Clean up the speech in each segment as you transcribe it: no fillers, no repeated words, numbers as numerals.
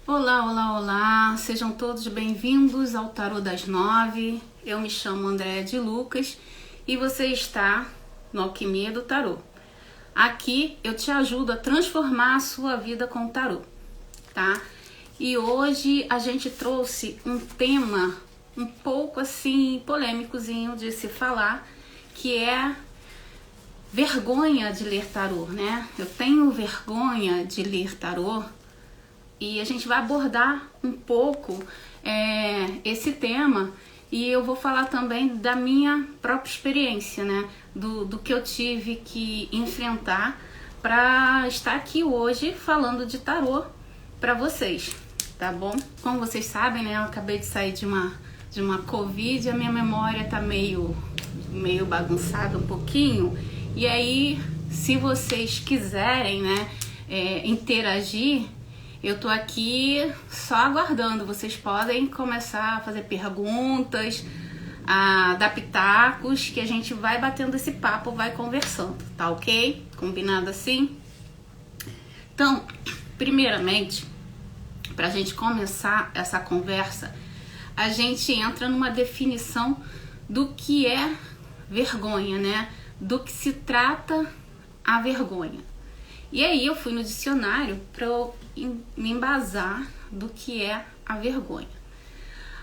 Olá, olá, olá, sejam todos bem-vindos ao Tarô das 9. Eu me chamo Andréa de Lucas e você está no Alquimia do Tarô. Aqui eu te ajudo a transformar a sua vida com o tarô, tá? E hoje a gente trouxe um tema um pouco assim polêmicozinho de se falar, que é vergonha de ler tarô, né? Eu tenho vergonha de ler tarô. E a gente vai abordar um pouco esse tema e eu vou falar também da minha própria experiência, né? Do que eu tive que enfrentar para estar aqui hoje falando de tarô para vocês, tá bom? Como vocês sabem, né? Eu acabei de sair de uma Covid e a minha memória tá meio bagunçada um pouquinho. E aí, se vocês quiserem, né, interagir, eu tô aqui só aguardando. Vocês podem começar a fazer perguntas, a dar pitacos, que a gente vai batendo esse papo, vai conversando, tá ok? Combinado assim? Então, primeiramente, pra gente começar essa conversa, a gente entra numa definição do que é vergonha, né? Do que se trata a vergonha. E aí eu fui no dicionário para me embasar do que é a vergonha.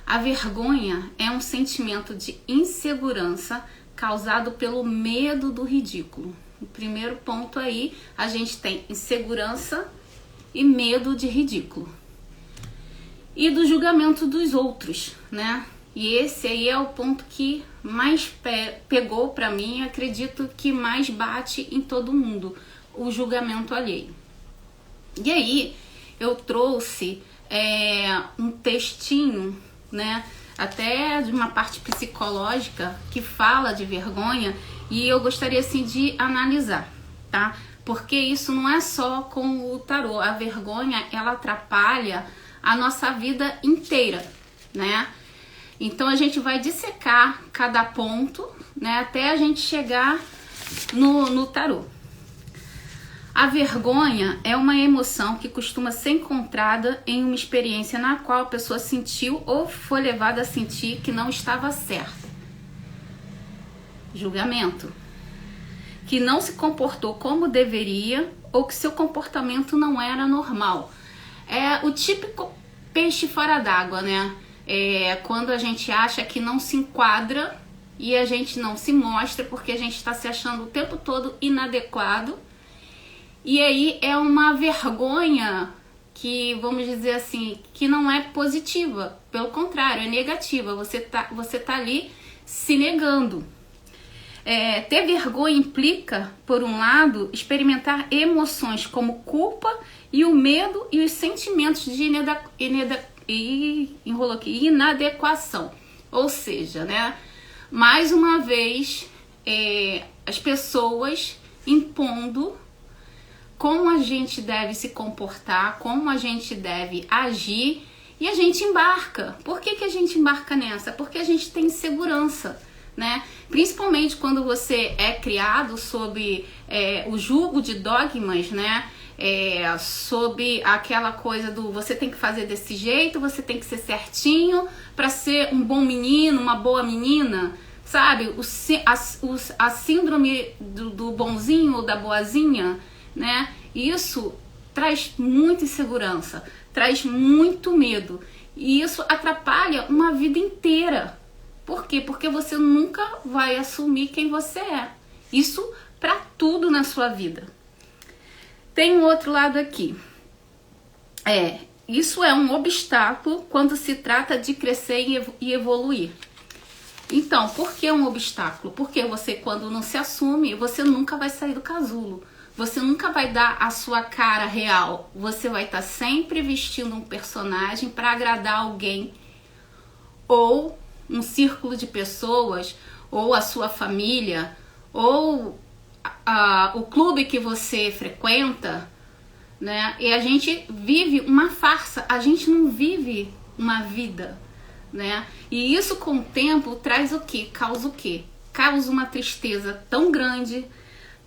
A vergonha é um sentimento de insegurança causado pelo medo do ridículo. O primeiro ponto aí, a gente tem insegurança e medo de ridículo. E do julgamento dos outros, né? E esse aí é o ponto que mais pegou para mim, acredito que mais bate em todo mundo. O julgamento alheio. E aí eu trouxe um textinho, né, até de uma parte psicológica que fala de vergonha e eu gostaria assim de analisar, tá? Porque isso não é só com o tarô, a vergonha ela atrapalha a nossa vida inteira, né? Então a gente vai dissecar cada ponto, né, até a gente chegar no tarô. A vergonha é uma emoção que costuma ser encontrada em uma experiência na qual a pessoa sentiu ou foi levada a sentir que não estava certa. Julgamento. Que não se comportou como deveria ou que seu comportamento não era normal. É o típico peixe fora d'água, né? É quando a gente acha que não se enquadra e a gente não se mostra porque a gente está se achando o tempo todo inadequado. E aí é uma vergonha que, vamos dizer assim, que não é positiva. Pelo contrário, é negativa. Você tá ali se negando. Ter vergonha implica, por um lado, experimentar emoções como culpa e o medo e os sentimentos de inadequação. Ou seja, né, mais uma vez, as pessoas impondo como a gente deve se comportar, como a gente deve agir, e a gente embarca. Por que a gente embarca nessa? Porque a gente tem insegurança, né? Principalmente quando você é criado sob o jugo de dogmas, né? Sob aquela coisa do você tem que fazer desse jeito, você tem que ser certinho para ser um bom menino, uma boa menina, sabe? A síndrome do bonzinho ou da boazinha, né? Isso traz muita insegurança, traz muito medo e isso atrapalha uma vida inteira. Por quê? Porque você nunca vai assumir quem você é. Isso para tudo na sua vida. Tem um outro lado aqui. Isso é um obstáculo quando se trata de crescer e evoluir. Então, por que um obstáculo? Porque você, quando não se assume, você nunca vai sair do casulo. Você nunca vai dar a sua cara real. Você vai estar sempre vestindo um personagem para agradar alguém. Ou um círculo de pessoas, ou a sua família, ou o clube que você frequenta, né? E a gente vive uma farsa. A gente não vive uma vida, né? E isso com o tempo traz o quê? Causa o quê? Causa uma tristeza tão grande,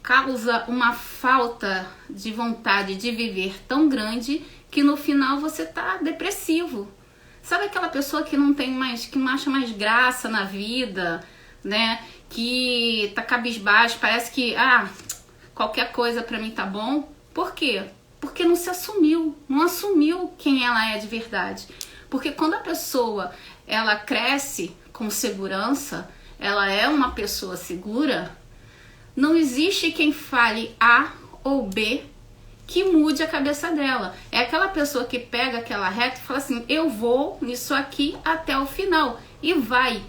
causa uma falta de vontade de viver tão grande que no final você tá depressivo. Sabe aquela pessoa que não acha mais graça na vida, né? Que tá cabisbaixo, parece que qualquer coisa pra mim tá bom. Por quê? Porque não se assumiu, não assumiu quem ela é de verdade. Porque quando a pessoa ela cresce com segurança, ela é uma pessoa segura, não existe quem fale A ou B que mude a cabeça dela. É aquela pessoa que pega aquela reta e fala assim, eu vou nisso aqui até o final. E vai.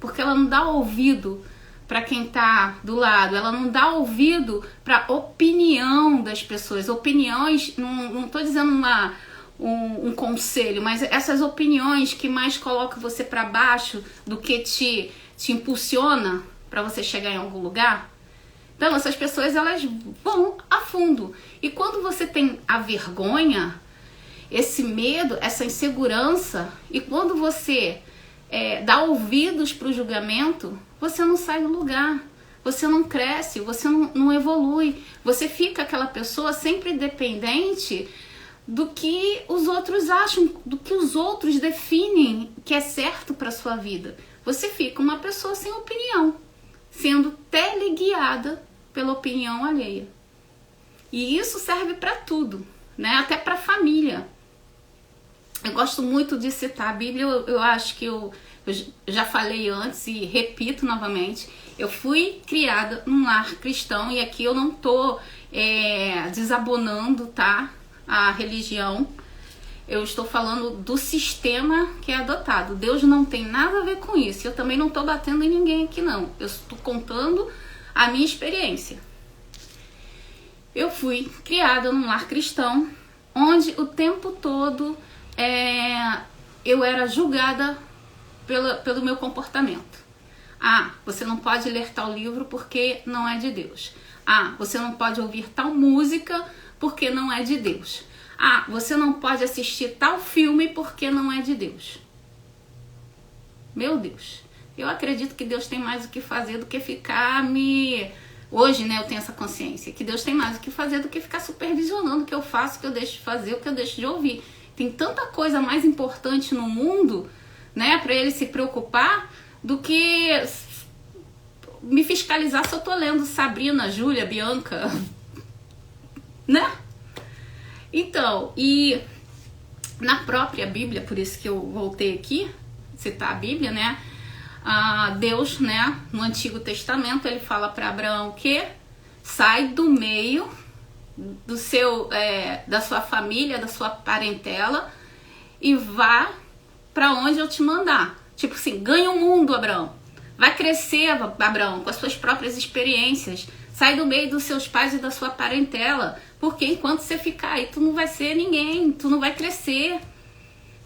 Porque ela não dá ouvido para quem tá do lado. Ela não dá ouvido para opinião das pessoas. Opiniões, não tô dizendo um conselho, mas essas opiniões que mais colocam você para baixo do que te impulsiona para você chegar em algum lugar. Então, essas pessoas, elas vão a fundo. E quando você tem a vergonha, esse medo, essa insegurança, e quando você dá ouvidos para o julgamento, você não sai do lugar. Você não cresce, você não evolui. Você fica aquela pessoa sempre dependente do que os outros acham, do que os outros definem que é certo para sua vida. Você fica uma pessoa sem opinião, sendo teleguiada pela opinião alheia. E isso serve para tudo, né? Até para a família. Eu gosto muito de citar a Bíblia, eu acho que eu já falei antes e repito novamente. Eu fui criada num lar cristão e aqui eu não tô desabonando, tá? A religião. Eu estou falando do sistema que é adotado. Deus não tem nada a ver com isso. Eu também não estou batendo em ninguém aqui, não. Eu estou contando a minha experiência. Eu fui criada num lar cristão, onde o tempo todo eu era julgada pelo meu comportamento. Você não pode ler tal livro porque não é de Deus. Você não pode ouvir tal música porque não é de Deus. Você não pode assistir tal filme porque não é de Deus. Meu Deus, eu acredito que Deus tem mais o que fazer do que ficar Hoje, né, eu tenho essa consciência, que Deus tem mais o que fazer do que ficar supervisionando o que eu faço, o que eu deixo de fazer, o que eu deixo de ouvir. Tem tanta coisa mais importante no mundo, né, para Ele se preocupar, do que me fiscalizar se eu tô lendo Sabrina, Júlia, Bianca, né? Então, e na própria Bíblia, por isso que eu voltei aqui, citar a Bíblia, né? Deus, né, no Antigo Testamento, ele fala para Abraão que sai do meio do da sua família, da sua parentela e vá para onde eu te mandar. Tipo assim, ganha o mundo, Abraão. Vai crescer, Abraão, com as suas próprias experiências. Sai do meio dos seus pais e da sua parentela. Porque enquanto você ficar aí, tu não vai ser ninguém, tu não vai crescer.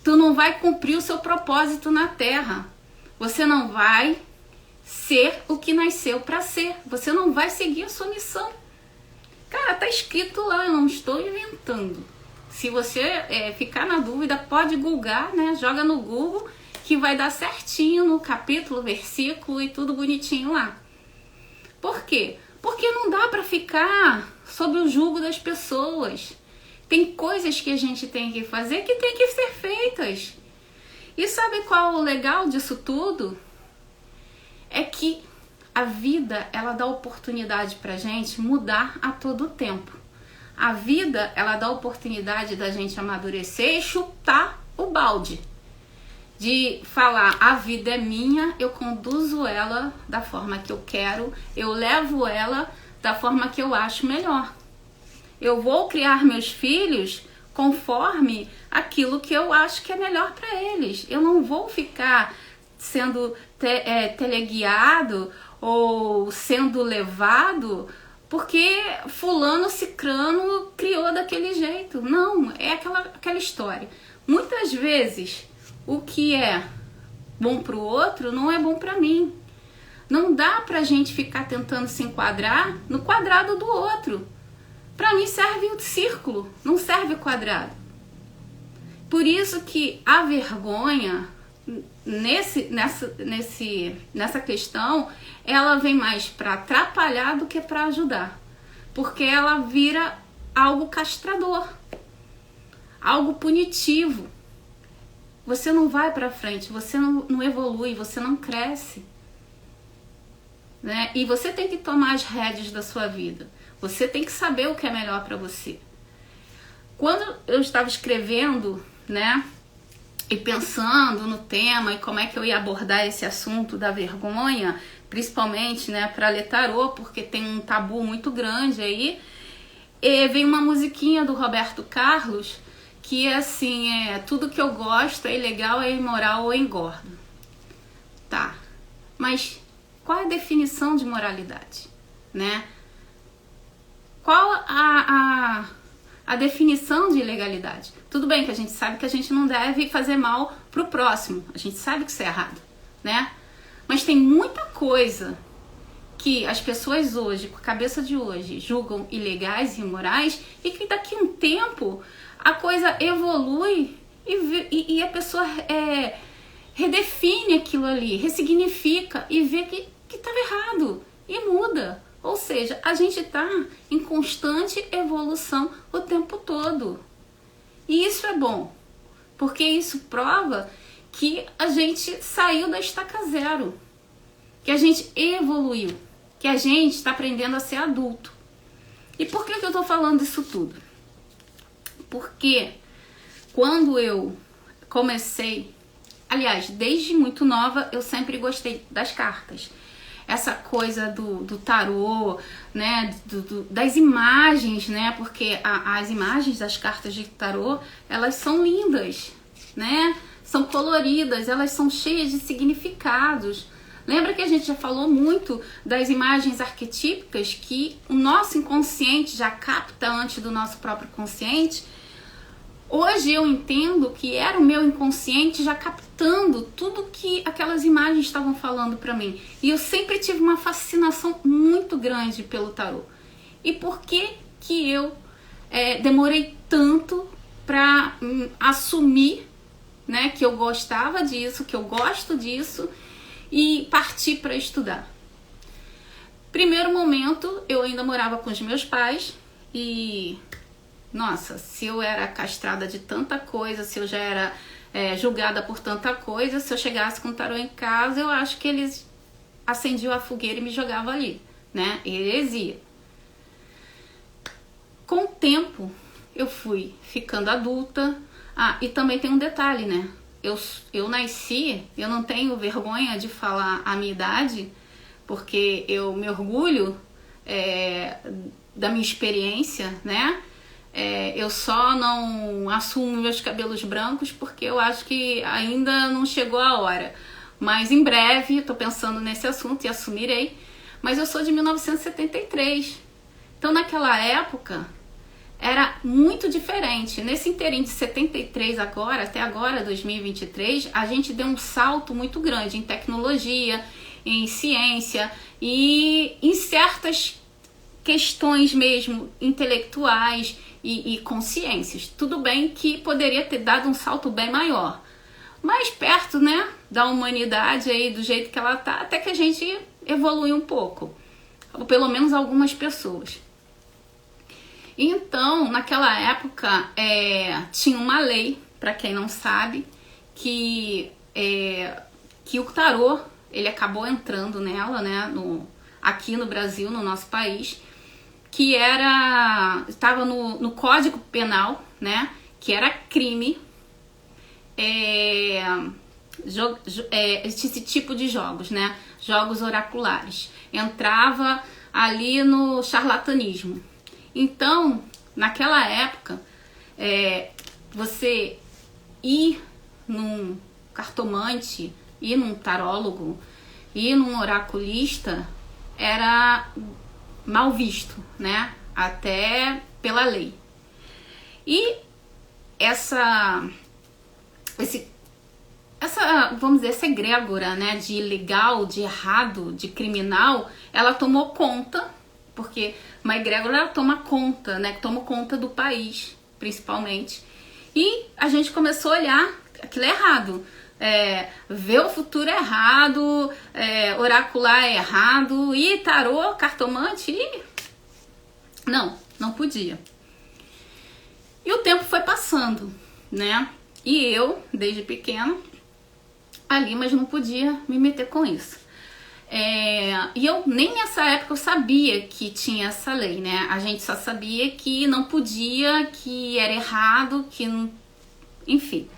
Tu não vai cumprir o seu propósito na terra. Você não vai ser o que nasceu para ser. Você não vai seguir a sua missão. Cara, tá escrito lá, eu não estou inventando. Se você ficar na dúvida, pode googlar, né? Joga no Google que vai dar certinho no capítulo, versículo e tudo bonitinho lá. Por quê? Porque não dá para ficar sob o jugo das pessoas. Tem coisas que a gente tem que fazer que tem que ser feitas. E sabe qual é o legal disso tudo? É que a vida, ela dá oportunidade pra gente mudar a todo tempo. A vida, ela dá oportunidade da gente amadurecer e chutar o balde. De falar, a vida é minha, eu conduzo ela da forma que eu quero, eu levo ela da forma que eu acho melhor. Eu vou criar meus filhos conforme aquilo que eu acho que é melhor para eles. Eu não vou ficar sendo teleguiado ou sendo levado porque fulano cicrano criou daquele jeito. Não, é aquela história. Muitas vezes o que é bom para o outro não é bom para mim. Não dá pra gente ficar tentando se enquadrar no quadrado do outro. Para mim serve o círculo, não serve o quadrado. Por isso que a vergonha nessa questão, ela vem mais para atrapalhar do que para ajudar. Porque ela vira algo castrador. algo punitivo. Você não vai para frente, você não evolui, você não cresce. Né? E você tem que tomar as rédeas da sua vida. Você tem que saber o que é melhor para você. Quando eu estava escrevendo, né, e pensando no tema e como é que eu ia abordar esse assunto da vergonha, principalmente, né, para ler tarô, porque tem um tabu muito grande aí, e veio uma musiquinha do Roberto Carlos que é assim, tudo que eu gosto é ilegal, é imoral ou engorda. Tá, mas qual é a definição de moralidade, né? Qual a definição de ilegalidade? Tudo bem que a gente sabe que a gente não deve fazer mal pro próximo, a gente sabe que isso é errado, né? Mas tem muita coisa que as pessoas hoje, com a cabeça de hoje, julgam ilegais e imorais e que daqui a um tempo a coisa evolui e a pessoa redefine aquilo ali, ressignifica e vê que estava errado e muda. Ou seja, a gente está em constante evolução o tempo todo. E isso é bom, porque isso prova que a gente saiu da estaca zero, que a gente evoluiu, que a gente está aprendendo a ser adulto. E por que eu estou falando isso tudo? Porque quando eu comecei, aliás, desde muito nova, eu sempre gostei das cartas. Essa coisa do tarô, né, das imagens, né, porque as imagens das cartas de tarô, elas são lindas, né, são coloridas, elas são cheias de significados. Lembra que a gente já falou muito das imagens arquetípicas que o nosso inconsciente já capta antes do nosso próprio consciente? Hoje eu entendo que era o meu inconsciente já captando tudo que aquelas imagens estavam falando para mim. E eu sempre tive uma fascinação muito grande pelo tarô. E por que que eu demorei tanto para assumir, né, que eu gostava disso, que eu gosto disso e partir para estudar? Primeiro momento, eu ainda morava com os meus pais e... Nossa, se eu era castrada de tanta coisa, se eu já era julgada por tanta coisa, se eu chegasse com tarô em casa, eu acho que eles acendiam a fogueira e me jogavam ali, né? Heresia. Com o tempo, eu fui ficando adulta. E também tem um detalhe, né? Eu nasci, eu não tenho vergonha de falar a minha idade, porque eu me orgulho da minha experiência, né? Eu só não assumo meus cabelos brancos porque eu acho que ainda não chegou a hora. Mas em breve, estou pensando nesse assunto e assumirei. Mas eu sou de 1973. Então naquela época era muito diferente. Nesse inteirinho de 73 agora, até agora, 2023, a gente deu um salto muito grande em tecnologia, em ciência e em certas questões mesmo intelectuais e consciências. Tudo bem que poderia ter dado um salto bem maior, mas perto, né, da humanidade aí, do jeito que ela tá, até que a gente evolui um pouco, ou pelo menos algumas pessoas. Então, naquela época, tinha uma lei, para quem não sabe, que o tarô, ele acabou entrando nela, né, aqui no Brasil, no nosso país, que estava no Código Penal, né, que era crime esse tipo de jogos, né, jogos oraculares. Entrava ali no charlatanismo. Então, naquela época, você ir num cartomante, ir num tarólogo, ir num oraculista, era mal visto, né? Até pela lei. E essa, vamos dizer, essa egrégora, né, de ilegal, de errado, de criminal, ela tomou conta, porque uma egrégora ela toma conta, né? Toma conta do país, principalmente. E a gente começou a olhar aquilo é errado. Ver o futuro é errado, oracular é errado, e tarô, cartomante, não podia. E o tempo foi passando, né? E eu, desde pequena, ali, mas não podia me meter com isso. E eu nem nessa época eu sabia que tinha essa lei, né? A gente só sabia que não podia, que era errado, que não... enfim.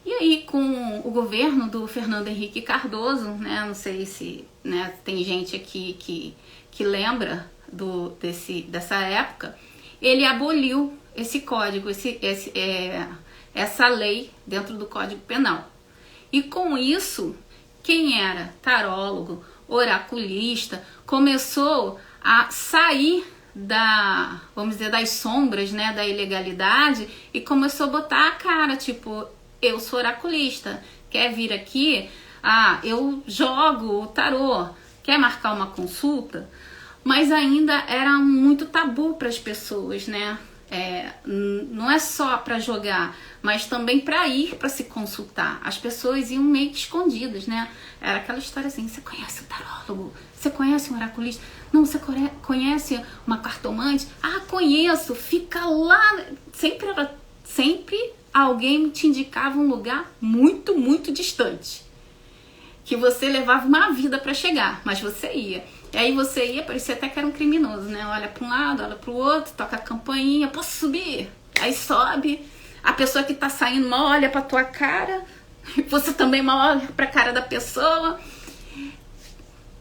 E aí, com o governo do Fernando Henrique Cardoso, né? Não sei se, né, tem gente aqui que lembra dessa época, ele aboliu esse código, essa lei dentro do Código Penal. E com isso, quem era tarólogo, oraculista, começou a sair vamos dizer, das sombras, né, da ilegalidade, e começou a botar a cara, tipo, eu sou oraculista, quer vir aqui? Eu jogo o tarô, quer marcar uma consulta? Mas ainda era muito tabu para as pessoas, né? Não é só para jogar, mas também para ir para se consultar. As pessoas iam meio que escondidas, né? Era aquela história assim: você conhece o tarólogo? Você conhece um oraculista? Não, você conhece uma cartomante? Conheço. Fica lá. Sempre alguém te indicava um lugar muito, muito distante, que você levava uma vida para chegar, mas você ia. E aí você ia, parecia até que era um criminoso, né? Olha para um lado, olha para o outro, toca a campainha, posso subir? Aí sobe, a pessoa que tá saindo mal olha pra tua cara, você também mal olha pra cara da pessoa,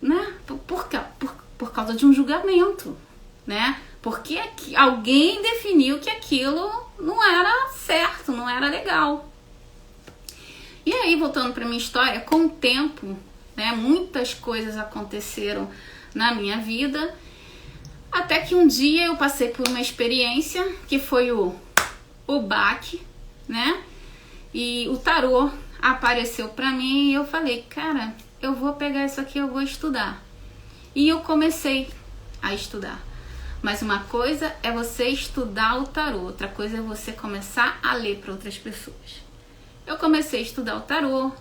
né? Por causa de um julgamento, né? Porque alguém definiu que aquilo não era certo, não era legal. E aí, voltando para minha história, com o tempo, né, muitas coisas aconteceram na minha vida, até que um dia eu passei por uma experiência que foi o baque, né? E o tarô apareceu para mim e eu falei, cara, eu vou pegar isso aqui, eu vou estudar. E eu comecei a estudar. Mas uma coisa é você estudar o tarô, outra coisa é você começar a ler para outras pessoas. Eu comecei a estudar o tarô,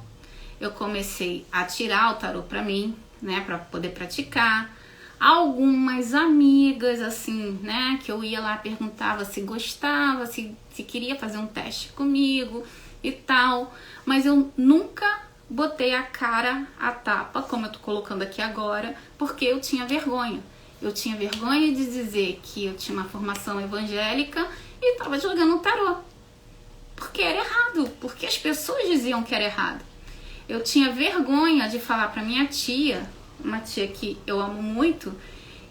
eu comecei a tirar o tarô para mim, né, para poder praticar. Algumas amigas, assim, né, que eu ia lá, perguntava se gostava, se queria fazer um teste comigo e tal. Mas eu nunca botei a cara a tapa, como eu tô colocando aqui agora, porque eu tinha vergonha. Eu tinha vergonha de dizer que eu tinha uma formação evangélica e estava jogando tarô. Porque era errado, porque as pessoas diziam que era errado. Eu tinha vergonha de falar para minha tia, uma tia que eu amo muito,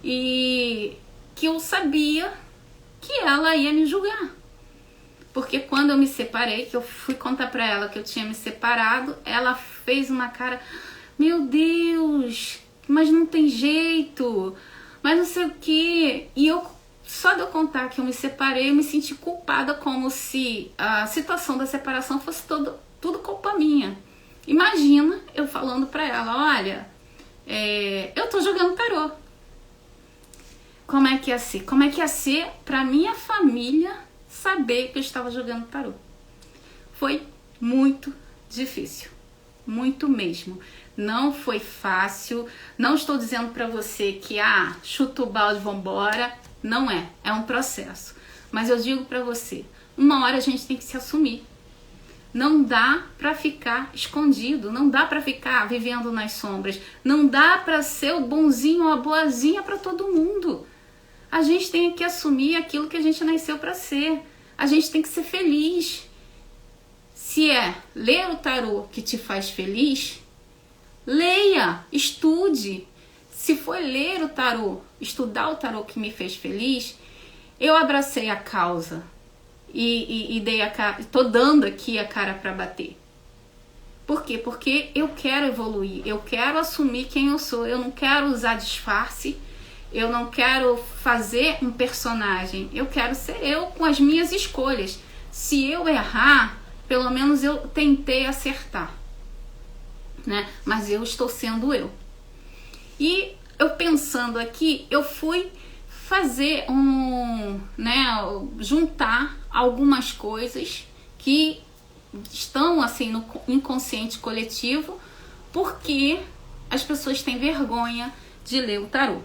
e que eu sabia que ela ia me julgar. Porque quando eu me separei, que eu fui contar para ela que eu tinha me separado, ela fez uma cara, meu Deus, mas não tem jeito, mas não sei o que. E só de eu contar que eu me separei, eu me senti culpada, como se a situação da separação fosse tudo culpa minha. Imagina eu falando pra ela, olha, eu tô jogando tarô. Como é que ia ser? Como é que ia ser pra minha família saber que eu estava jogando tarô? Foi muito difícil, muito mesmo. Não foi fácil, não estou dizendo pra você que, chuta o balde, vambora. Não é um processo. Mas eu digo pra você, uma hora a gente tem que se assumir. Não dá pra ficar escondido, não dá pra ficar vivendo nas sombras, não dá pra ser o bonzinho ou a boazinha pra todo mundo. A gente tem que assumir aquilo que a gente nasceu pra ser. A gente tem que ser feliz. Se é ler o tarô que te faz feliz, leia, estude. Se for ler o tarô, estudar o tarô que me fez feliz, eu abracei a causa e dei a cara, tô dando aqui a cara para bater. Por quê? Porque eu quero evoluir, eu quero assumir quem eu sou, eu não quero usar disfarce, eu não quero fazer um personagem, eu quero ser eu com as minhas escolhas. Se eu errar, pelo menos eu tentei acertar, né? Mas eu estou sendo eu. E eu pensando aqui, eu fui fazer juntar algumas coisas que estão assim no inconsciente coletivo, porque as pessoas têm vergonha de ler o tarô.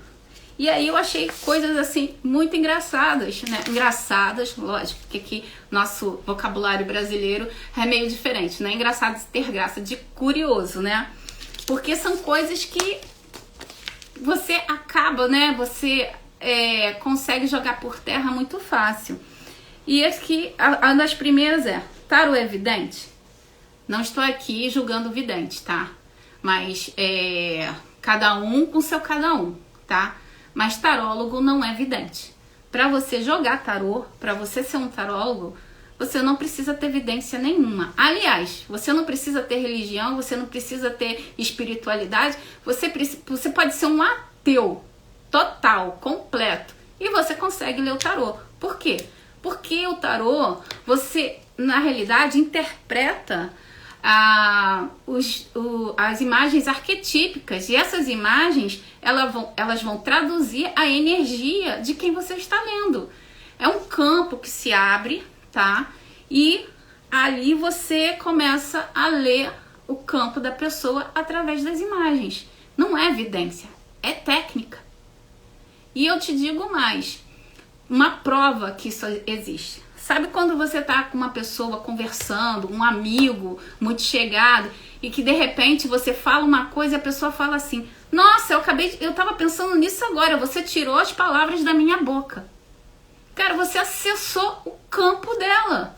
E aí eu achei coisas assim muito engraçadas, né? Engraçadas, lógico, porque aqui nosso vocabulário brasileiro é meio diferente, não é engraçado de ter graça, de curioso, né? Porque são coisas que você acaba, né? Você consegue jogar por terra muito fácil. E aqui, uma das primeiras tarô é vidente? Não estou aqui julgando o vidente, tá? Mas cada um com seu cada um, tá? Mas tarólogo não é vidente. Para você jogar tarô, para você ser um tarólogo, você não precisa ter evidência nenhuma. Aliás, você não precisa ter religião, você não precisa ter espiritualidade, você pode ser um ateu total, completo, e você consegue ler o tarô. Por quê? Porque o tarô, você, na realidade, interpreta as imagens arquetípicas, e essas imagens elas vão traduzir a energia de quem você está lendo. É um campo que se abre, tá? E ali você começa a ler o campo da pessoa através das imagens. Não é evidência, é técnica. E eu te digo mais, uma prova que isso existe. Sabe quando você tá com uma pessoa conversando, um amigo muito chegado, e que de repente você fala uma coisa e a pessoa fala assim: nossa, eu tava pensando nisso agora, você tirou as palavras da minha boca. Cara, você acessou o campo dela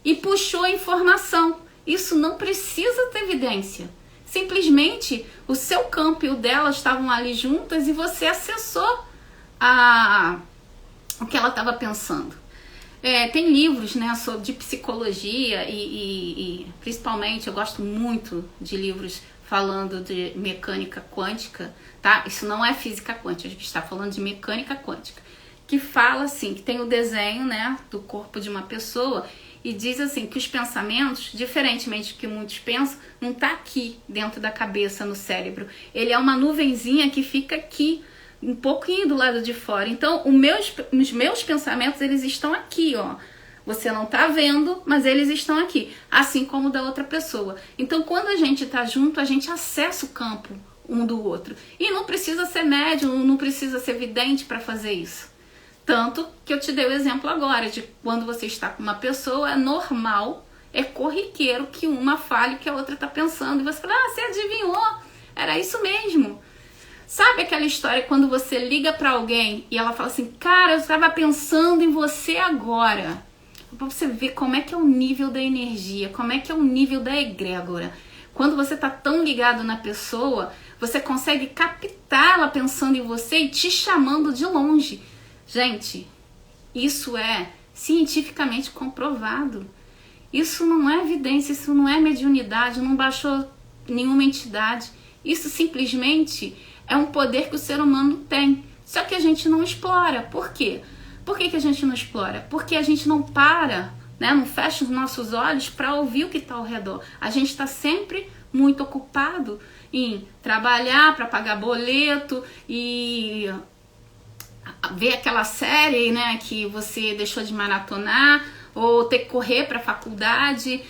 e puxou a informação. Isso não precisa ter evidência. Simplesmente o seu campo e o dela estavam ali juntas e você acessou o que ela estava pensando. Tem livros, né, de psicologia e principalmente eu gosto muito de livros falando de mecânica quântica, tá? Isso não é física quântica, a gente está falando de mecânica quântica, que fala assim, que tem o desenho, né, do corpo de uma pessoa e diz assim que os pensamentos, diferentemente do que muitos pensam, não tá aqui dentro da cabeça, no cérebro. Ele é uma nuvenzinha que fica aqui, um pouquinho do lado de fora. Então, os meus pensamentos, eles estão aqui, ó. Você não tá vendo, mas eles estão aqui. Assim como da outra pessoa. Então, quando a gente tá junto, a gente acessa o campo um do outro. E não precisa ser médium, não precisa ser vidente para fazer isso. Tanto que eu te dei o exemplo agora, de quando você está com uma pessoa, é normal, é corriqueiro que uma fale que a outra tá pensando. E você fala, você adivinhou, era isso mesmo. Sabe aquela história quando você liga pra alguém e ela fala assim, cara, eu estava pensando em você agora. Pra você ver como é que é o nível da energia, como é que é o nível da egrégora. Quando você tá tão ligado na pessoa, você consegue captar ela pensando em você e te chamando de longe. Gente, isso é cientificamente comprovado. Isso não é evidência, isso não é mediunidade, não baixou nenhuma entidade. Isso simplesmente é um poder que o ser humano tem, só que a gente não explora. Por quê? Por que a gente não explora? Porque a gente não para, né? Não fecha os nossos olhos para ouvir o que está ao redor. A gente está sempre muito ocupado em trabalhar para pagar boleto e ver aquela série, né, que você deixou de maratonar, ou ter que correr para a faculdade.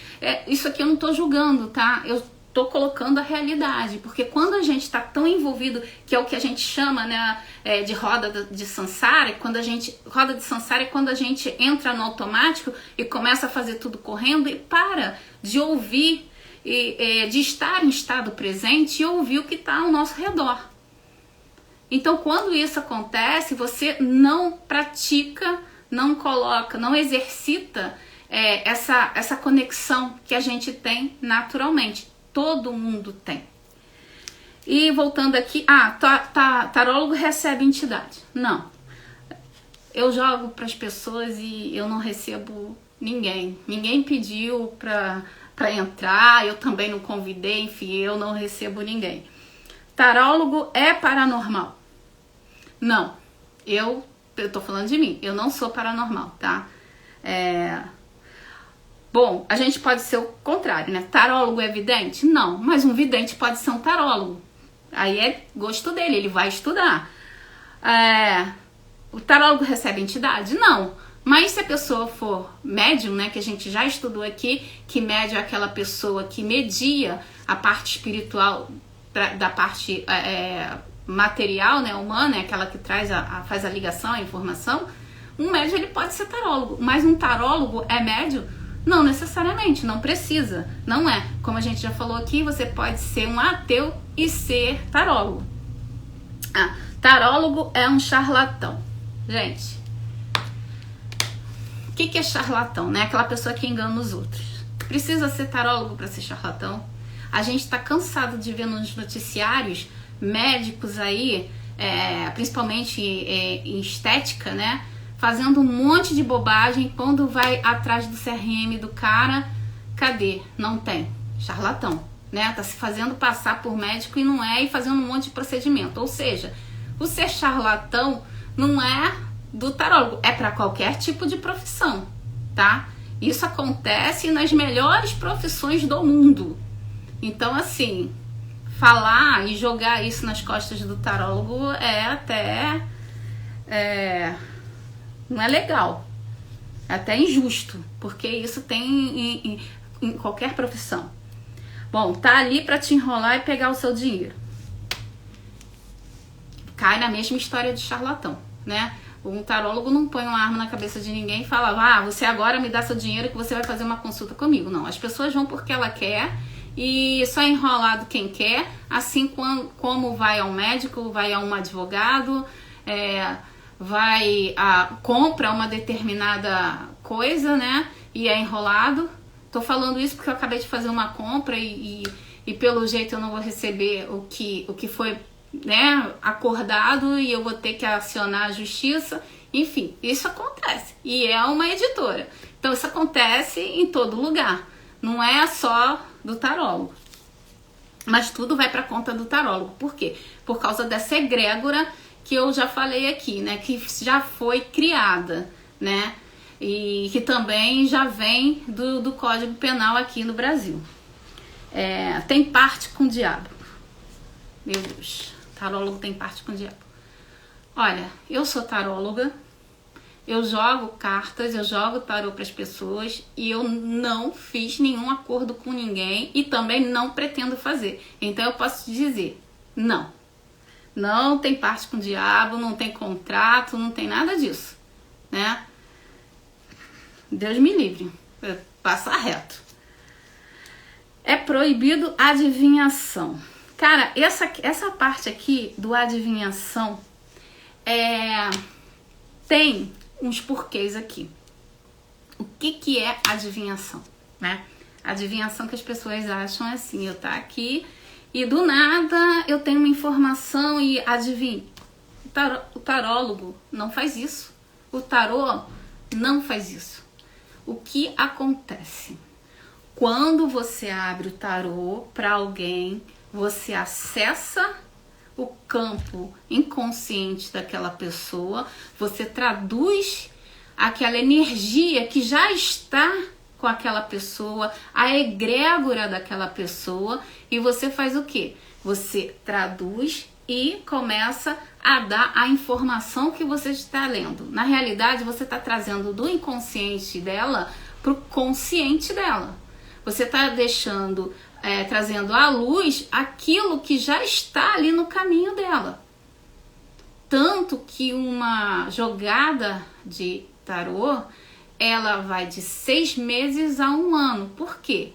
Isso aqui eu não estou julgando, tá? Eu tô colocando a realidade, porque quando a gente está tão envolvido, que é o que a gente chama, né, de roda de samsara, roda de samsara é quando a gente entra no automático e começa a fazer tudo correndo e para de ouvir, de estar em estado presente e ouvir o que está ao nosso redor. Então, quando isso acontece, você não pratica, não coloca, não exercita essa conexão que a gente tem naturalmente. Todo mundo tem. E voltando aqui, tarólogo recebe entidade. Não. Eu jogo para as pessoas e eu não recebo ninguém. Ninguém pediu para entrar, eu também não convidei, enfim, eu não recebo ninguém. Tarólogo é paranormal? Não. Eu tô falando de mim, eu não sou paranormal, tá? Bom, a gente pode ser o contrário, né? Tarólogo é vidente? Não, mas um vidente pode ser um tarólogo. Aí é gosto dele, ele vai estudar. O tarólogo recebe entidade? Não. Mas se a pessoa for médium, né, que a gente já estudou aqui, que médium é aquela pessoa que media a parte espiritual da parte material, né, humana, é aquela que traz faz a ligação, a informação, um médium ele pode ser tarólogo, mas um tarólogo é médium? Não necessariamente, não precisa, não é. Como a gente já falou aqui, você pode ser um ateu e ser tarólogo. Tarólogo é um charlatão. Gente, o que é charlatão, né? Aquela pessoa que engana os outros. Precisa ser tarólogo para ser charlatão? A gente tá cansado de ver nos noticiários médicos aí, principalmente em estética, né? Fazendo um monte de bobagem. Quando vai atrás do CRM do cara, cadê? Não tem. Charlatão, né? Tá se fazendo passar por médico e não é, e fazendo um monte de procedimento. Ou seja, o ser charlatão não é do tarólogo, é para qualquer tipo de profissão, tá? Isso acontece nas melhores profissões do mundo. Então, assim, falar e jogar isso nas costas do tarólogo não é legal, é até injusto, porque isso tem em qualquer profissão. Bom, tá ali para te enrolar e pegar o seu dinheiro. Cai na mesma história de charlatão, né? Um tarólogo não põe uma arma na cabeça de ninguém e fala, você agora me dá seu dinheiro que você vai fazer uma consulta comigo. Não, as pessoas vão porque ela quer e só é enrolado quem quer, assim como vai ao médico, vai a um advogado, compra uma determinada coisa, né? E é enrolado. Tô falando isso porque eu acabei de fazer uma compra e pelo jeito eu não vou receber o que foi, né, acordado, e eu vou ter que acionar a justiça. Enfim, isso acontece. E é uma editora. Então isso acontece em todo lugar. Não é só do tarólogo. Mas tudo vai para conta do tarólogo. Por quê? Por causa dessa egrégora que eu já falei aqui, né? Que já foi criada, né? E que também já vem do Código Penal aqui no Brasil. Tem parte com o diabo. Meu Deus, tarólogo tem parte com o diabo. Olha, eu sou taróloga, eu jogo cartas, eu jogo tarô para as pessoas e eu não fiz nenhum acordo com ninguém e também não pretendo fazer. Então eu posso te dizer, não tem parte com o diabo, não tem contrato, não tem nada disso, né? Deus me livre, passa reto. É proibido adivinhação. Cara, essa parte aqui do adivinhação tem uns porquês aqui. O que é adivinhação, né? Adivinhação que as pessoas acham é assim, eu tá aqui e do nada eu tenho uma informação e adivinho. O tarólogo não faz isso. O tarô não faz isso. O que acontece? Quando você abre o tarô para alguém, você acessa o campo inconsciente daquela pessoa, você traduz aquela energia que já está com aquela pessoa, a egrégora daquela pessoa, e você faz o quê? Você traduz e começa a dar a informação que você está lendo. Na realidade, você está trazendo do inconsciente dela para o consciente dela. Você está trazendo à luz aquilo que já está ali no caminho dela. Tanto que uma jogada de tarô, ela vai de 6 meses a 1 ano. Por quê?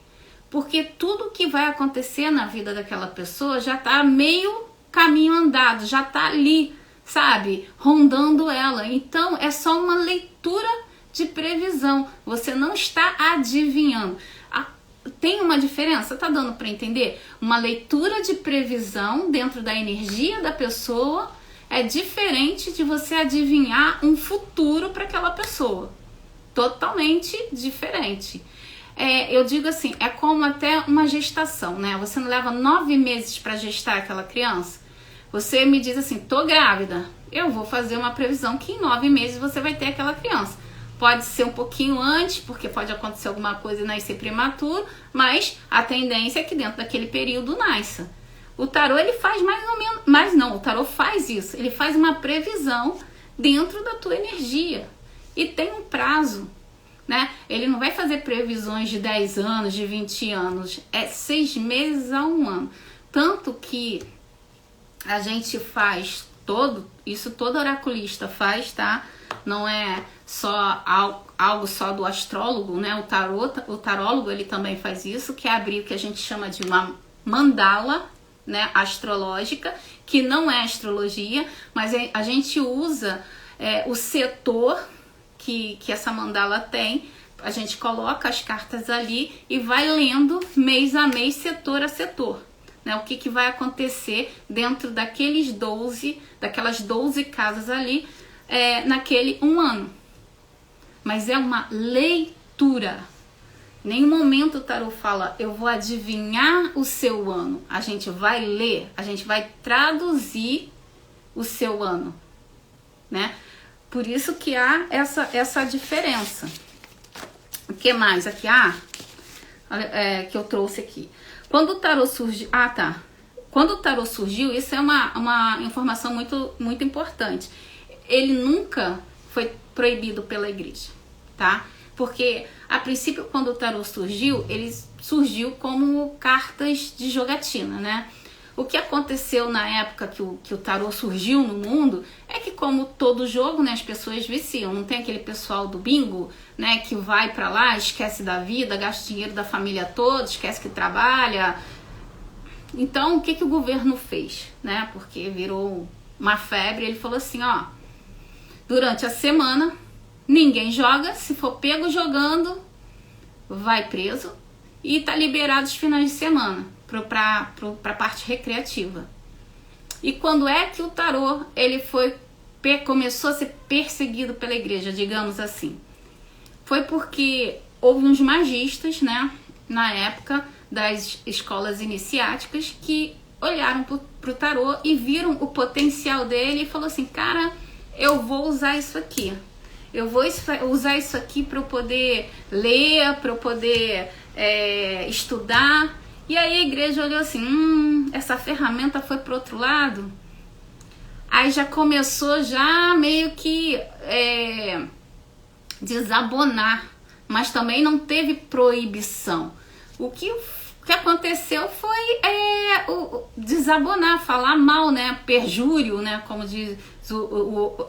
Porque tudo que vai acontecer na vida daquela pessoa já está meio caminho andado, já está ali, sabe? Rondando ela. Então é só uma leitura de previsão. Você não está adivinhando. Tem uma diferença? Tá dando para entender? Uma leitura de previsão dentro da energia da pessoa é diferente de você adivinhar um futuro para aquela pessoa. Totalmente diferente. Eu digo assim, é como até uma gestação, né? Você não leva 9 meses para gestar aquela criança? Você me diz assim, tô grávida. Eu vou fazer uma previsão que em 9 meses você vai ter aquela criança. Pode ser um pouquinho antes, porque pode acontecer alguma coisa e nascer prematuro, mas a tendência é que dentro daquele período nasça. O tarô, ele faz mais ou menos, mas não, o tarô faz isso, ele faz uma previsão dentro da tua energia e tem um prazo, né? Ele não vai fazer previsões de 10 anos, de 20 anos, é 6 meses a 1 ano. Tanto que a gente faz isso todo oraculista faz, tá? Não é só algo só do astrólogo, né? O tarólogo, ele também faz isso, que é abrir o que a gente chama de uma mandala, né, astrológica, que não é astrologia, mas a gente usa o setor que essa mandala tem, a gente coloca as cartas ali e vai lendo mês a mês, setor a setor, né, o que vai acontecer dentro daquelas 12 casas ali, naquele um ano. Mas é uma leitura. Em nenhum momento o tarô fala, eu vou adivinhar o seu ano. A gente vai ler, a gente vai traduzir o seu ano, né? Por isso que há essa diferença. O que mais aqui? Que eu trouxe aqui. Quando o tarô surgiu... Quando o tarô surgiu, isso é uma informação muito, muito importante. Ele nunca foi proibido pela igreja, tá? Porque, a princípio, quando o tarô surgiu, ele surgiu como cartas de jogatina, né? O que aconteceu na época que o tarô surgiu no mundo é que, como todo jogo, né, as pessoas viciam. Não tem aquele pessoal do bingo, né, que vai pra lá, esquece da vida, gasta dinheiro da família toda, esquece que trabalha. Então, o que o governo fez, né? Porque virou uma febre, ele falou assim, ó, durante a semana... Ninguém joga, se for pego jogando, vai preso e tá liberado os finais de semana pra parte recreativa. E quando é que o tarô ele começou a ser perseguido pela igreja, digamos assim? Foi porque houve uns magistas, né, na época das escolas iniciáticas que olharam pro tarô e viram o potencial dele e falou assim, cara, eu vou usar isso aqui. Eu vou usar isso aqui para eu poder ler, para eu poder estudar. E aí a igreja olhou assim, essa ferramenta foi pro outro lado. Aí já começou meio que desabonar, mas também não teve proibição. O que aconteceu foi desabonar, falar mal, né? Perjúrio, né? Como diz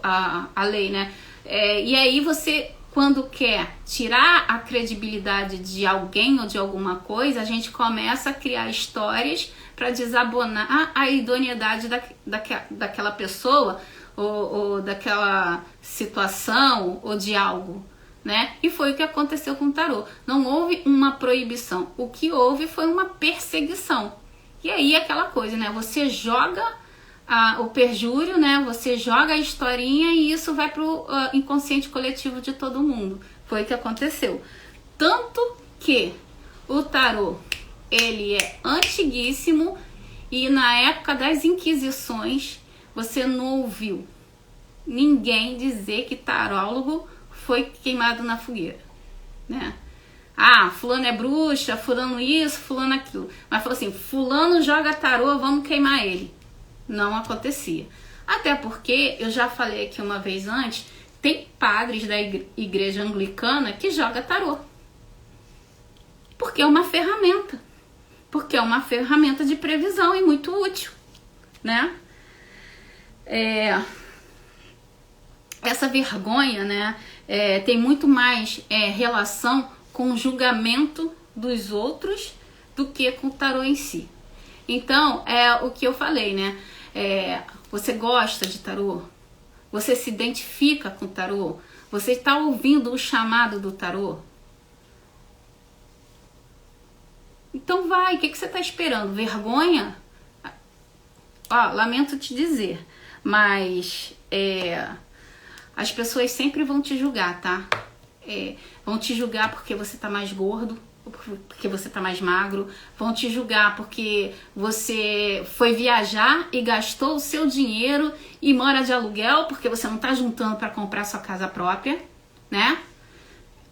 a lei, né? E aí você, quando quer tirar a credibilidade de alguém ou de alguma coisa, a gente começa a criar histórias para desabonar a idoneidade daquela pessoa ou daquela situação ou de algo, né? E foi o que aconteceu com o tarô. Não houve uma proibição. O que houve foi uma perseguição. E aí aquela coisa, né? Você joga o perjúrio, né? Você joga a historinha e isso vai pro inconsciente coletivo de todo mundo. Foi o que aconteceu. Tanto que o tarô, ele é antiguíssimo e na época das Inquisições você não ouviu ninguém dizer que tarólogo foi queimado na fogueira, né? Fulano é bruxa, fulano isso, fulano aquilo. Mas falou assim, fulano joga tarô, vamos queimar ele. Não acontecia. Até porque, eu já falei aqui uma vez antes, tem padres da igreja anglicana que joga tarô. Porque é uma ferramenta. Porque é uma ferramenta de previsão e muito útil, né? Essa vergonha, né, tem muito mais relação com o julgamento dos outros do que com o tarô em si. Então, é o que eu falei, né? Você gosta de tarô? Você se identifica com o tarô? Você está ouvindo o chamado do tarô? Então vai, o que você está esperando? Vergonha? Lamento te dizer, mas as pessoas sempre vão te julgar, tá? Vão te julgar porque você tá mais gordo, porque você tá mais magro, vão te julgar porque você foi viajar e gastou o seu dinheiro e mora de aluguel porque você não tá juntando para comprar sua casa própria, né?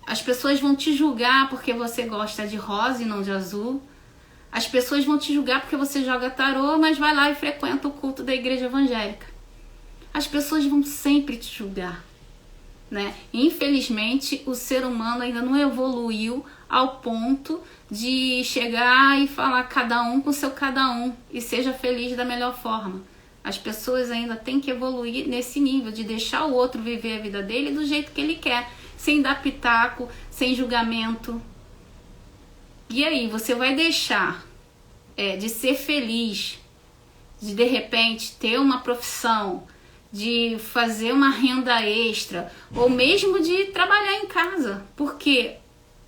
As pessoas vão te julgar porque você gosta de rosa e não de azul. As pessoas vão te julgar porque você joga tarô, mas vai lá e frequenta o culto da igreja evangélica. As pessoas vão sempre te julgar, né? Infelizmente, o ser humano ainda não evoluiu ao ponto de chegar e falar cada um com seu cada um e seja feliz da melhor forma. As pessoas ainda têm que evoluir nesse nível de deixar o outro viver a vida dele do jeito que ele quer, sem dar pitaco, sem julgamento. E aí, você vai deixar de ser feliz, de repente ter uma profissão, de fazer uma renda extra, ou mesmo de trabalhar em casa, porque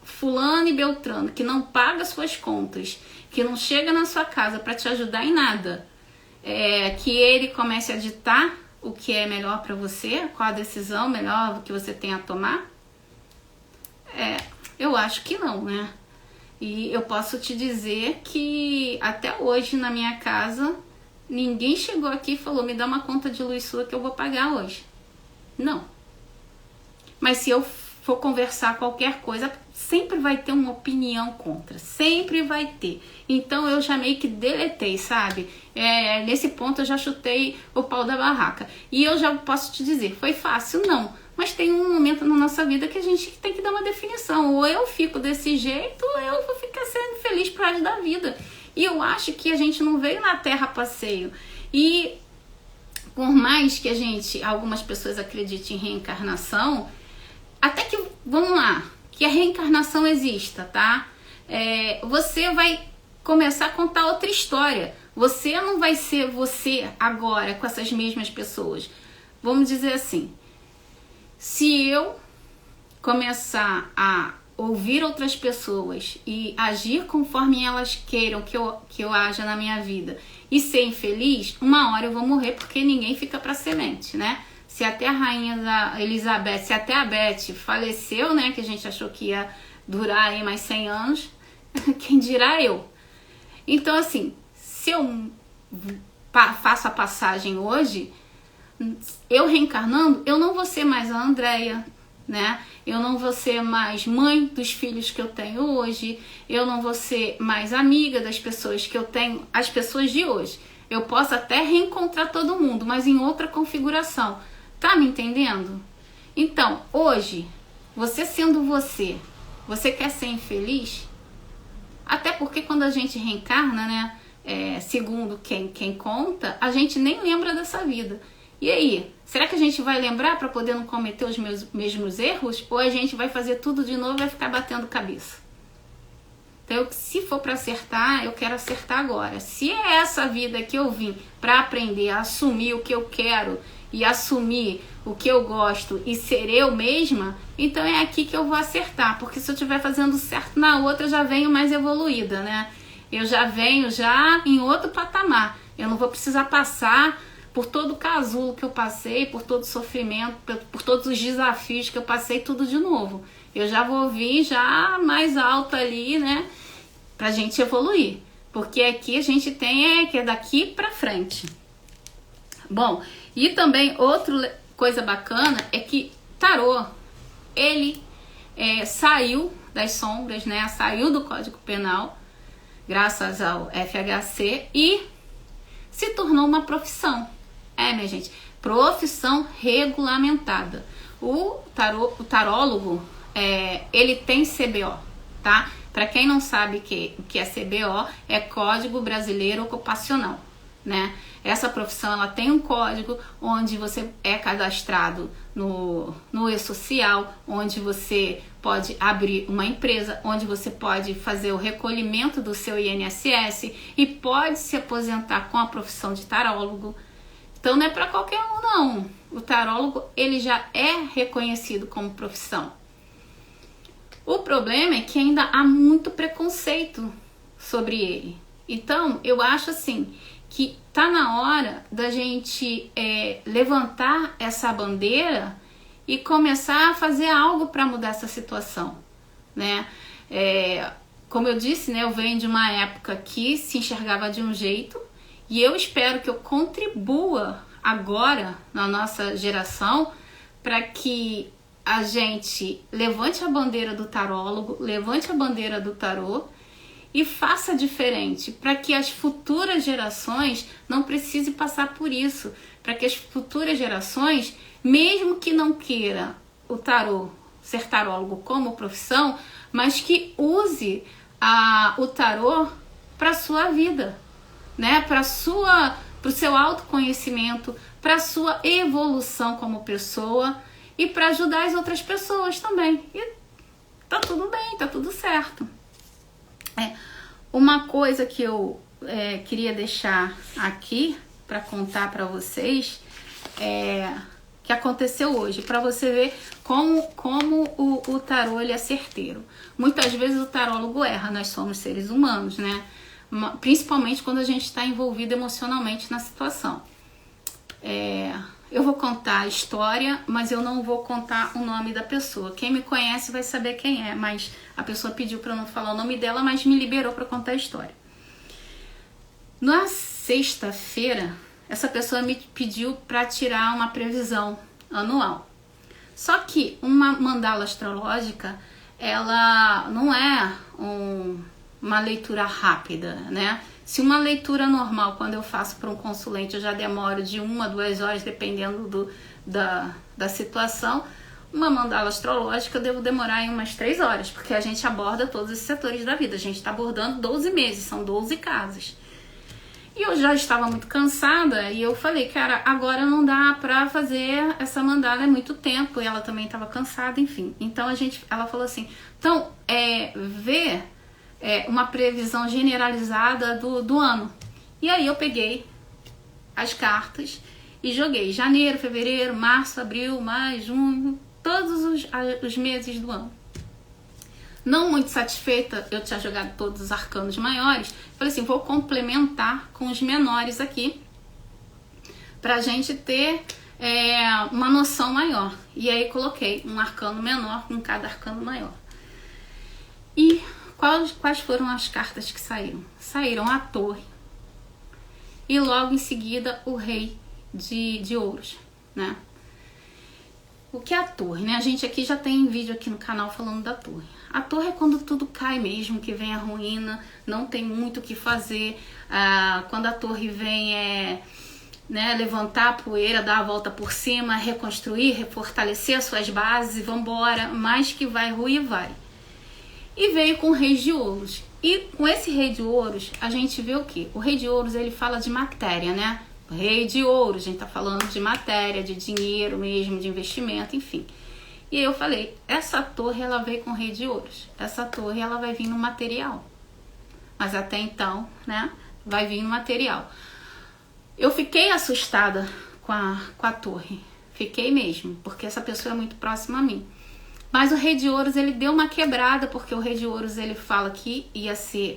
fulano e beltrano que não paga suas contas, que não chega na sua casa para te ajudar em nada, que ele comece a ditar o que é melhor para você, qual a decisão melhor que você tem a tomar? Eu acho que não, né? E eu posso te dizer que até hoje na minha casa ninguém chegou aqui e falou: me dá uma conta de luz sua que eu vou pagar hoje. Não. Mas se eu for conversar qualquer coisa, sempre vai ter uma opinião contra. Sempre vai ter. Então eu já meio que deletei, sabe? Nesse ponto eu já chutei o pau da barraca. E eu já posso te dizer, foi fácil? Não. Mas tem um momento na nossa vida que a gente tem que dar uma definição. Ou eu fico desse jeito, ou eu vou ficar sendo feliz pro resto da vida. E eu acho que a gente não veio na Terra a passeio. E por mais que algumas pessoas acreditem em reencarnação, até que, vamos lá, que a reencarnação exista, tá? Você vai começar a contar outra história. Você não vai ser você agora com essas mesmas pessoas. Vamos dizer assim, se eu começar a ouvir outras pessoas e agir conforme elas queiram que eu haja na minha vida e ser infeliz, uma hora eu vou morrer, porque ninguém fica para semente, né? Se até a rainha da Elizabeth, se até a Beth faleceu, né, que a gente achou que ia durar aí mais 100 anos, quem dirá eu? Então, assim, se eu faço a passagem hoje, eu reencarnando, eu não vou ser mais a Andréia, né? Eu não vou ser mais mãe dos filhos que eu tenho hoje, eu não vou ser mais amiga das pessoas que eu tenho, as pessoas de hoje. Eu posso até reencontrar todo mundo, mas em outra configuração. Tá me entendendo? Então, hoje, você sendo você quer ser infeliz? Até porque quando a gente reencarna, né? Segundo quem conta, a gente nem lembra dessa vida. E aí, será que a gente vai lembrar para poder não cometer os mesmos erros? Ou a gente vai fazer tudo de novo e vai ficar batendo cabeça? Então, se for para acertar, eu quero acertar agora. Se é essa vida que eu vim para aprender a assumir o que eu quero e assumir o que eu gosto e ser eu mesma, então é aqui que eu vou acertar. Porque se eu estiver fazendo certo na outra, eu já venho mais evoluída, né? Eu já venho em outro patamar. Eu não vou precisar passar por todo o casulo que eu passei, por todo o sofrimento, por todos os desafios que eu passei, tudo de novo. Eu já vou vir já mais alto ali, né? Pra gente evoluir. Porque aqui a gente tem que é daqui pra frente. Bom, e também outra coisa bacana é que tarô, ele saiu das sombras, né? Saiu do Código Penal, graças ao FHC, e se tornou uma profissão. Minha gente, profissão regulamentada. O tarólogo, ele tem CBO, tá? Para quem não sabe o que é CBO, é Código Brasileiro Ocupacional, né? Essa profissão, ela tem um código onde você é cadastrado no E-Social, onde você pode abrir uma empresa, onde você pode fazer o recolhimento do seu INSS e pode se aposentar com a profissão de tarólogo. Então não é para qualquer um, não. O tarólogo, ele já é reconhecido como profissão. O problema é que ainda há muito preconceito sobre ele. Então, eu acho assim, que tá na hora da gente levantar essa bandeira e começar a fazer algo para mudar essa situação, né? Como eu disse, né, eu venho de uma época que se enxergava de um jeito, e eu espero que eu contribua agora na nossa geração para que a gente levante a bandeira do tarólogo, levante a bandeira do tarô e faça diferente, para que as futuras gerações não precisem passar por isso, para que as futuras gerações, mesmo que não queira o tarô, ser tarólogo como profissão, mas que use o tarô para sua vida, né? Para sua para o seu autoconhecimento, para a sua evolução como pessoa e para ajudar as outras pessoas também. E tá tudo bem, tá tudo certo. Uma coisa que eu queria deixar aqui para contar para vocês que aconteceu hoje, para você ver como o tarô ele é certeiro. Muitas vezes o tarólogo erra, nós somos seres humanos, né? Principalmente quando a gente está envolvido emocionalmente na situação. Eu vou contar a história, mas eu não vou contar o nome da pessoa. Quem me conhece vai saber quem é, mas a pessoa pediu para eu não falar o nome dela, mas me liberou para contar a história. Na sexta-feira, essa pessoa me pediu para tirar uma previsão anual. Só que uma mandala astrológica, ela não é uma leitura rápida, né? Se uma leitura normal, quando eu faço para um consulente, eu já demoro de 1 a 2 horas, dependendo da situação, uma mandala astrológica eu devo demorar em umas 3 horas, porque a gente aborda todos os setores da vida. A gente está abordando 12 meses, são 12 casas. E eu já estava muito cansada e eu falei, cara, agora não dá pra fazer essa mandala, é muito tempo. E ela também estava cansada, enfim. Então ela falou assim, então, vê uma previsão generalizada do ano. E aí eu peguei as cartas e joguei janeiro, fevereiro, março, abril, maio, junho, todos os meses do ano. Não muito satisfeita, eu tinha jogado todos os arcanos maiores, falei assim, vou complementar com os menores aqui, pra gente ter uma noção maior. E aí coloquei um arcano menor com cada arcano maior. E quais foram as cartas que saíram? Saíram a Torre e logo em seguida o Rei de Ouros, né? O que é a Torre, né? A gente aqui já tem vídeo aqui no canal falando da Torre. A Torre é quando tudo cai mesmo, que vem a ruína, não tem muito o que fazer. Quando a Torre vem levantar a poeira, dar a volta por cima, reconstruir, refortalecer as suas bases e vambora, mas que vai ruir, vai. E veio com o Rei de Ouros. E com esse Rei de Ouros, a gente vê o quê? O Rei de Ouros, ele fala de matéria, né? O Rei de Ouros, a gente tá falando de matéria, de dinheiro mesmo, de investimento, enfim. E aí eu falei, essa torre, ela veio com o Rei de Ouros. Essa torre, ela vai vir no material. Mas até então, né, vai vir no material. Eu fiquei assustada com a torre. Fiquei mesmo, porque essa pessoa é muito próxima a mim. Mas o Rei de Ouros, ele deu uma quebrada, porque o Rei de Ouros, ele fala que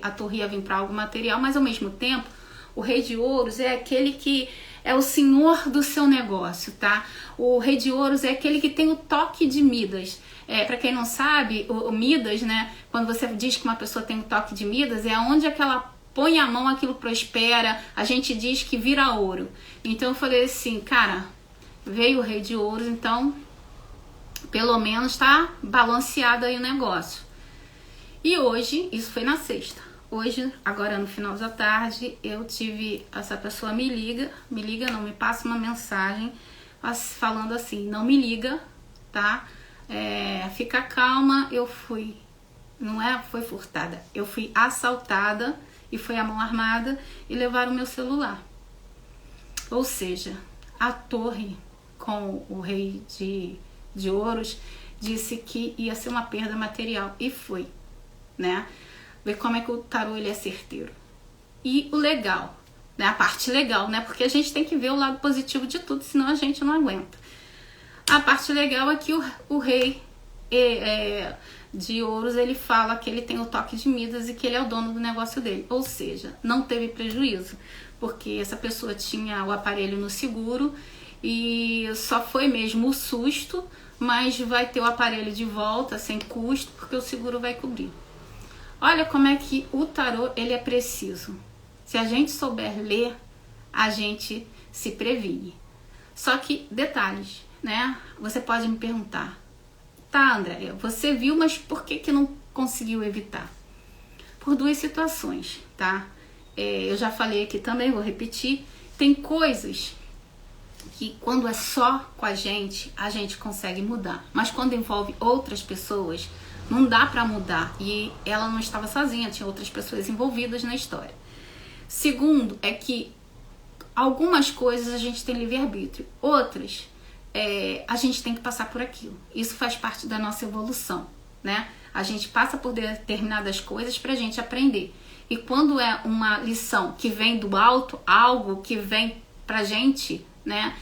a torre ia vir para algo material, mas ao mesmo tempo, o Rei de Ouros é aquele que é o senhor do seu negócio, tá? O Rei de Ouros é aquele que tem o toque de Midas. Para quem não sabe, o Midas, né? Quando você diz que uma pessoa tem o toque de Midas, é onde é que ela põe a mão, aquilo prospera. A gente diz que vira ouro. Então eu falei assim, cara, veio o Rei de Ouros, então pelo menos tá balanceado aí o negócio. E hoje, isso foi na sexta. Hoje, agora no final da tarde, eu tive, essa pessoa me passa uma mensagem falando assim, não me liga, tá? Fica calma, eu fui, foi furtada, eu fui assaltada e foi a mão armada e levaram o meu celular. Ou seja, a torre com o Rei de Ouros disse que ia ser uma perda material e foi, né? Ver como é que o tarô ele é certeiro. E o legal, né? A parte legal, né? Porque a gente tem que ver o lado positivo de tudo, senão a gente não aguenta. A parte legal é que o Rei de Ouros, ele fala que ele tem o toque de Midas e que ele é o dono do negócio dele. Ou seja, não teve prejuízo, porque essa pessoa tinha o aparelho no seguro e só foi mesmo o susto, mas vai ter o aparelho de volta sem custo, porque o seguro vai cobrir. Olha como é que o tarô ele é preciso. Se a gente souber ler, a gente se previne. Só que, detalhes, né? Você pode me perguntar, tá, Andréia, você viu, mas por que não conseguiu evitar? Por duas situações, tá? Eu já falei aqui também, vou repetir. Tem coisas que quando é só com a gente consegue mudar. Mas quando envolve outras pessoas, não dá pra mudar. E ela não estava sozinha, tinha outras pessoas envolvidas na história. Segundo, é que algumas coisas a gente tem livre-arbítrio, outras a gente tem que passar por aquilo. Isso faz parte da nossa evolução, né? A gente passa por determinadas coisas pra gente aprender. E quando é uma lição que vem do alto, algo que vem pra gente, né?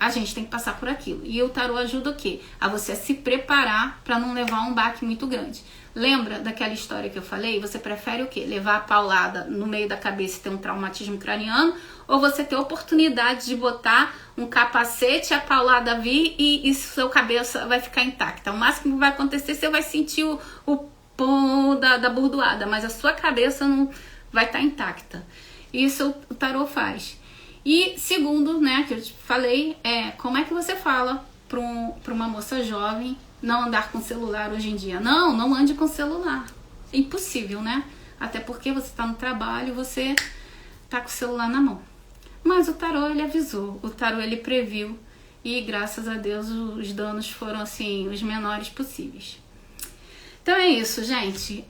A gente tem que passar por aquilo. E o tarô ajuda o quê? A você se preparar para não levar um baque muito grande. Lembra daquela história que eu falei? Você prefere o quê? Levar a paulada no meio da cabeça e ter um traumatismo craniano? Ou você ter a oportunidade de botar um capacete, a paulada vir e sua cabeça vai ficar intacta? O máximo que vai acontecer, você vai sentir o pão da bordoada, mas a sua cabeça não vai estar intacta. Isso o tarô faz. E segundo, né, que eu te falei, como é que você fala para uma moça jovem não andar com celular hoje em dia? Não ande com celular. É impossível, né? Até porque você está no trabalho, você tá com o celular na mão. Mas o tarô, ele avisou, o tarô, ele previu e graças a Deus os danos foram, assim, os menores possíveis. Então é isso, gente.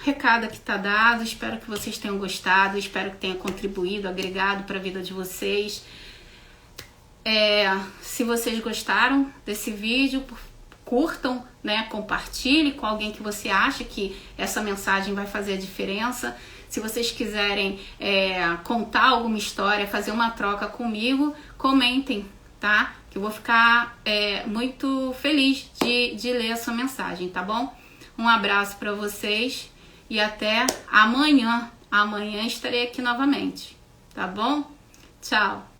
Recado aqui tá dado. Espero que vocês tenham gostado. Espero que tenha contribuído, agregado para a vida de vocês. Se vocês gostaram desse vídeo, curtam, né? Compartilhe com alguém que você acha que essa mensagem vai fazer a diferença. Se vocês quiserem contar alguma história, fazer uma troca comigo, comentem, tá? Que eu vou ficar muito feliz de ler a sua mensagem, tá bom? Um abraço para vocês e até amanhã. Amanhã estarei aqui novamente, tá bom? Tchau!